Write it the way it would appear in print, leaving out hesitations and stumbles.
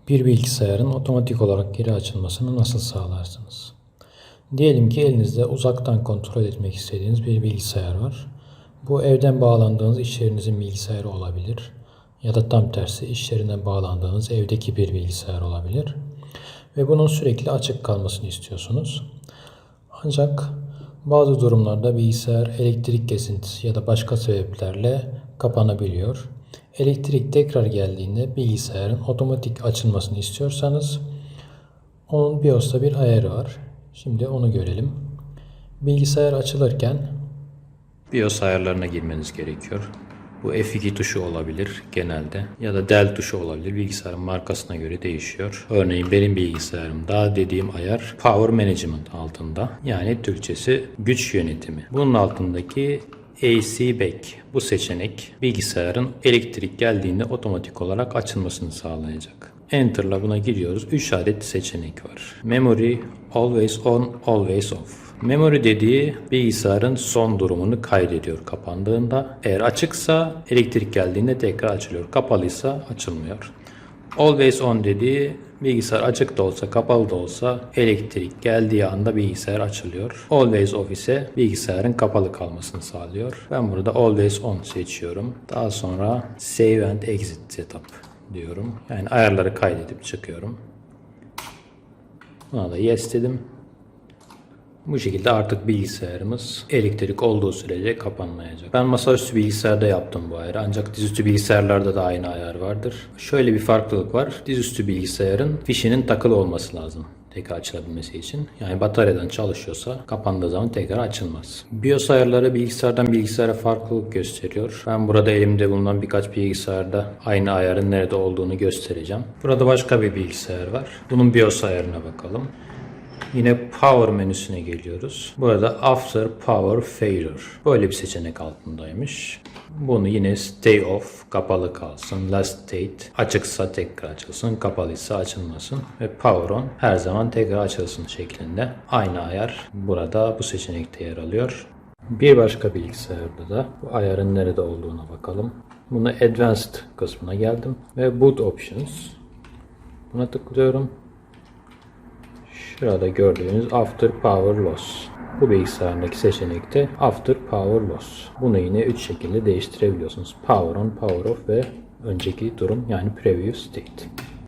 Bir bilgisayarın otomatik olarak geri açılmasını nasıl sağlarsınız? Diyelim ki elinizde uzaktan kontrol etmek istediğiniz bir bilgisayar var. Bu evden bağlandığınız iş yerinizin bilgisayarı olabilir. Ya da tam tersi iş yerinden bağlandığınız evdeki bir bilgisayar olabilir. Ve bunun sürekli açık kalmasını istiyorsunuz. Ancak bazı durumlarda bilgisayar elektrik kesintisi ya da başka sebeplerle kapanabiliyor. Elektrik tekrar geldiğinde bilgisayarın otomatik açılmasını istiyorsanız onun BIOS'ta bir ayarı var. Şimdi onu görelim. Bilgisayar açılırken BIOS ayarlarına girmeniz gerekiyor. Bu F2 tuşu olabilir genelde ya da Del tuşu olabilir. Bilgisayarın markasına göre değişiyor. Örneğin benim bilgisayarımda dediğim ayar Power Management altında. Yani Türkçesi güç yönetimi. Bunun altındaki AC Back bu seçenek bilgisayarın elektrik geldiğinde otomatik olarak açılmasını sağlayacak. Enter'la buna giriyoruz. 3 adet seçenek var. Memory, Always On, Always Off. Memory dediği bilgisayarın son durumunu kaydediyor kapandığında. Eğer açıksa elektrik geldiğinde tekrar açılıyor. Kapalıysa açılmıyor. Always On dediği bilgisayar açık da olsa kapalı da olsa elektrik geldiği anda bilgisayar açılıyor. Always Off ise bilgisayarın kapalı kalmasını sağlıyor. Ben burada Always On seçiyorum. Daha sonra Save and Exit Setup diyorum. Yani ayarları kaydedip çıkıyorum. Buna da Yes dedim. Bu şekilde artık bilgisayarımız elektrik olduğu sürece kapanmayacak. Ben masaüstü bilgisayarda yaptım bu ayarı. Ancak dizüstü bilgisayarlarda da aynı ayar vardır. Şöyle bir farklılık var. Dizüstü bilgisayarın fişinin takılı olması lazım tekrar açılabilmesi için. Yani bataryadan çalışıyorsa kapandığı zaman tekrar açılmaz. BIOS ayarları bilgisayardan bilgisayara farklılık gösteriyor. Ben burada elimde bulunan birkaç bilgisayarda aynı ayarın nerede olduğunu göstereceğim. Burada başka bir bilgisayar var. Bunun BIOS ayarına bakalım. Yine Power menüsüne geliyoruz. Burada After Power Failure. Böyle bir seçenek altındaymış. Bunu yine Stay Off, kapalı kalsın. Last State, açıksa tekrar açılsın, kapalıysa açılmasın. Ve Power On, her zaman tekrar açılsın şeklinde. Aynı ayar burada bu seçenekte yer alıyor. Bir başka bilgisayarda da bu ayarın nerede olduğuna bakalım. Buna Advanced kısmına geldim. Ve Boot Options. Buna tıklıyorum. Şurada gördüğünüz After Power Loss. Bu bilgisayarındaki seçenekte After Power Loss. Bunu yine 3 şekilde değiştirebiliyorsunuz. Power On, Power Off ve önceki durum yani Previous State.